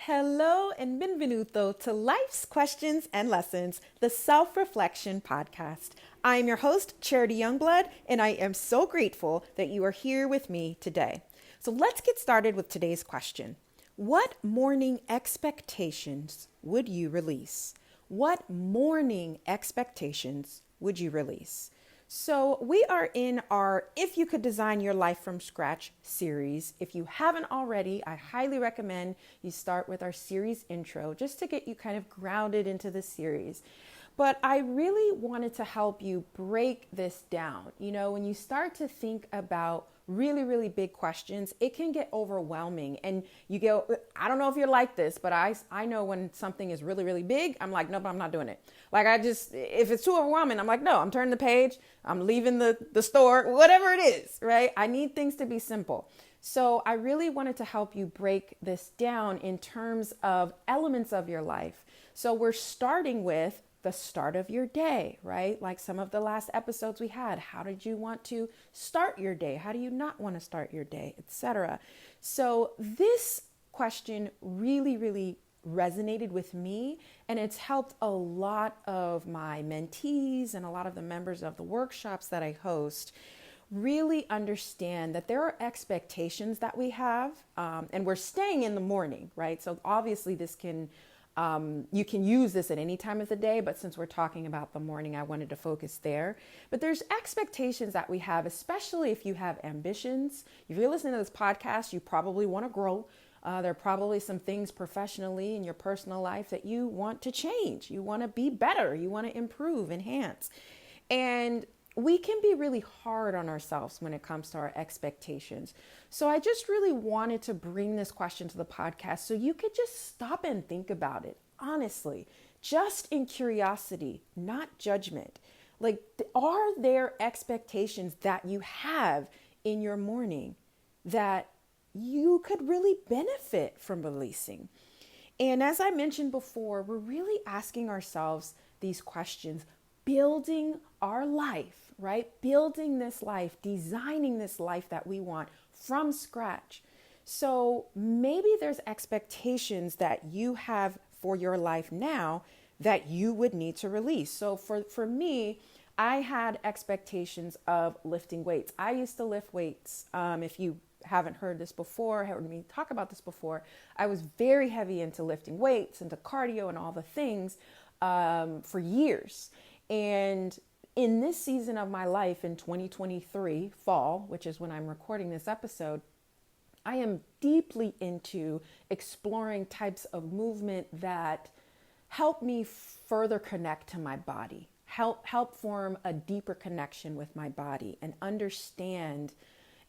Hello and benvenuto to Life's Questions and Lessons, the Self-Reflection Podcast. I am your host, Charity Youngblood, and I am so grateful that you are here with me today. So let's get started with today's question. What morning expectations would you release? What morning expectations would you release? So we are in our If You Could Design Your Life from Scratch series. If you haven't already, I highly recommend you start with our series intro just to get you kind of grounded into the series. But I really wanted to help you break this down. You know, when you start to think about really big questions, it can get overwhelming and you go, I don't know if you're like this, but I know when something is really big, I'm like, no, but I'm not doing it. Like if it's too overwhelming, I'm like, no, I'm turning the page, I'm leaving the store, whatever it is, right? I need things to be simple. So I really wanted to help you break this down in terms of elements of your life. So we're starting with the start of your day, right? Like some of the last episodes we had. How did you want to start your day? How do you not want to start your day, etc.? So this question really resonated with me, and it's helped a lot of my mentees and a lot of the members of the workshops that I host really understand that there are expectations that we have, and we're staying in the morning, right? So obviously this can you can use this at any time of the day, but since we're talking about the morning, I wanted to focus there. But there's expectations that we have, especially if you have ambitions. If you're listening to this podcast, you probably want to grow. There are probably some things professionally in your personal life that you want to change. You want to be better. You want to improve, enhance. And we can be really hard on ourselves when it comes to our expectations. So I just really wanted to bring this question to the podcast so you could just stop and think about it, honestly, just in curiosity, not judgment. Like, are there expectations that you have in your morning that you could really benefit from releasing? And as I mentioned before, we're really asking ourselves these questions, building our life, right? Building this life, designing this life that we want from scratch. So maybe there's expectations that you have for your life now that you would need to release. So for me, I had expectations of lifting weights. I used to lift weights. If you haven't heard this before, heard me talk about this before, I was very heavy into lifting weights, into cardio and all the things for years. And in this season of my life in 2023, fall, which is when I'm recording this episode, I am deeply into exploring types of movement that help me further connect to my body, help form a deeper connection with my body and understand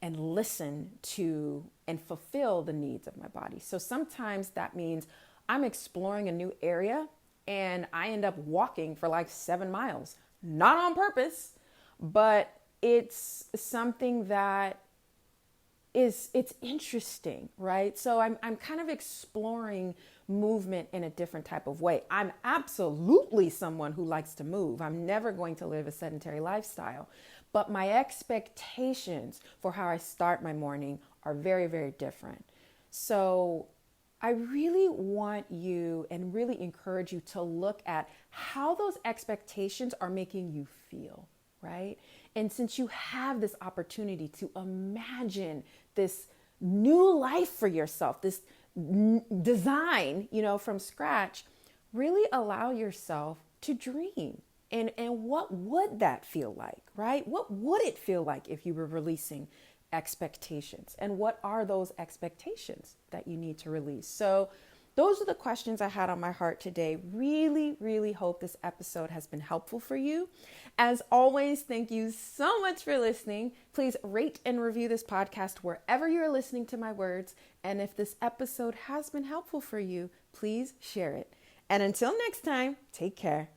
and listen to and fulfill the needs of my body. So sometimes that means I'm exploring a new area and I end up walking for like 7 miles, not on purpose, but it's something that it's interesting, right? So I'm kind of exploring movement in a different type of way. I'm absolutely someone who likes to move. I'm never going to live a sedentary lifestyle, but my expectations for how I start my morning are very different. So I really want you and really encourage you to look at how those expectations are making you feel, right? And since you have this opportunity to imagine this new life for yourself, this design, from scratch, really allow yourself to dream. And what would that feel like, right? What would it feel like if you were releasing expectations? And what are those expectations that you need to release? So those are the questions I had on my heart today. Really hope this episode has been helpful for you. As always, thank you so much for listening. Please rate and review this podcast wherever you're listening to my words. And if this episode has been helpful for you, please share it. And until next time, take care.